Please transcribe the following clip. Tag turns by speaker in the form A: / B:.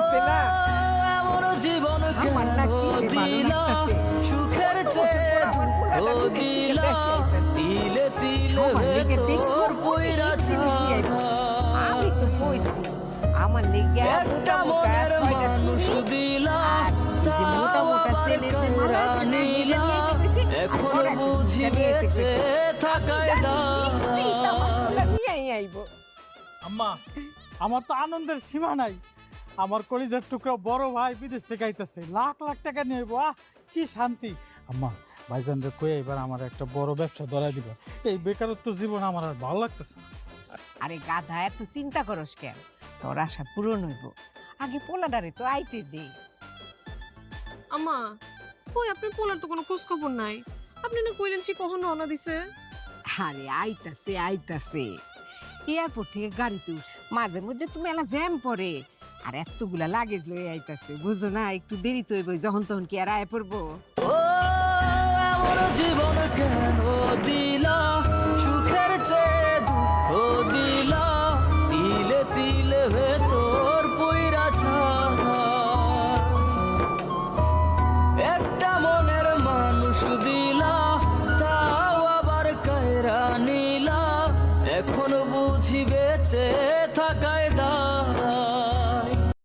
A: লাগতেছে না
B: এমন জীবন
A: আমার না কি যে ভালো
B: দিলা
A: লাগতেছে
B: সুখের
A: কত বছর
B: চেয়ে
A: পর আমার পোলাটা
B: দুঃখ
A: বিদেশ থেকে
B: দিলা
A: দেশে আইতাছে।
B: তিলে তিলে
A: সবার লেগে দেখবো
B: ভেতর
A: অনেক
B: পইরা
A: জিনিস নিয়ে আইবো। আমি তো কইছি আমার লেগে
B: একটা
A: মোটা মোটা
B: মনের
A: 6টা
B: মানুষ
A: চুড়ি
B: দিলা
A: আর এই যে মোটা মোটা
B: তাও
A: সেলের যে
B: আবার
A: মালা আছে না
B: কায়রা
A: এটা নিয়ে আইতে কইছি আর
B: এখন
A: বড় একটা
B: বুঝি
A: চুড়িটা নিয়ে আইতে কইছি।
B: বেঁচে
A: আমি
B: থাকায়
A: জানি
B: দাম।
A: নিশ্চিত আমার পোলা নিয়েই আইবো।
C: আম্মা আমার তো আনন্দের সীমা নাই। আমার কলিজার টুকরা বড় ভাই বিদেশ থেকে আইতাছে, লাখ লাখ টাকা নিয়ে আইবো। কি শান্তি। আম্মা ভাইজানরে কই এবার আমার একটা বড় ব্যবসা ধরাই দিবে। এই বেকারত্ব জীবন আমার আর ভালো লাগতেছে না।
A: আরে গাধা এত চিন্তা করস কেন, তোর আশা পূরণ হইব। আগে পোলাডারে তো আইতে দে।
D: আম্মা কই আপনার পোলার তো কোনো খোঁজ খবর নাই। আপনি না কইলেন সে কখন রওনা দিছে?
A: আরে আইতাছে আইতাছে, এয়ারপোর্ট থেকে গাড়িতে উঠ, মাঝে মধ্যে তুমি এলা জ্যাম পড়ে আর এতগুলা লাগেজ লয়ে আইতাছে, বুঝো না? একটু দেরি তো হইব, যখন তখন কি আর আয় পড়বো?
B: ও এমন জীবন কেন দিলা সুখের চেয়ে দুঃখ দিলা তিলে তিলে ভেতর পইরা ছাড়া একটা মনের মানুষ দিলা তাও আবার কায়রা নিলা এখন বুঝি বেঁচে থাকা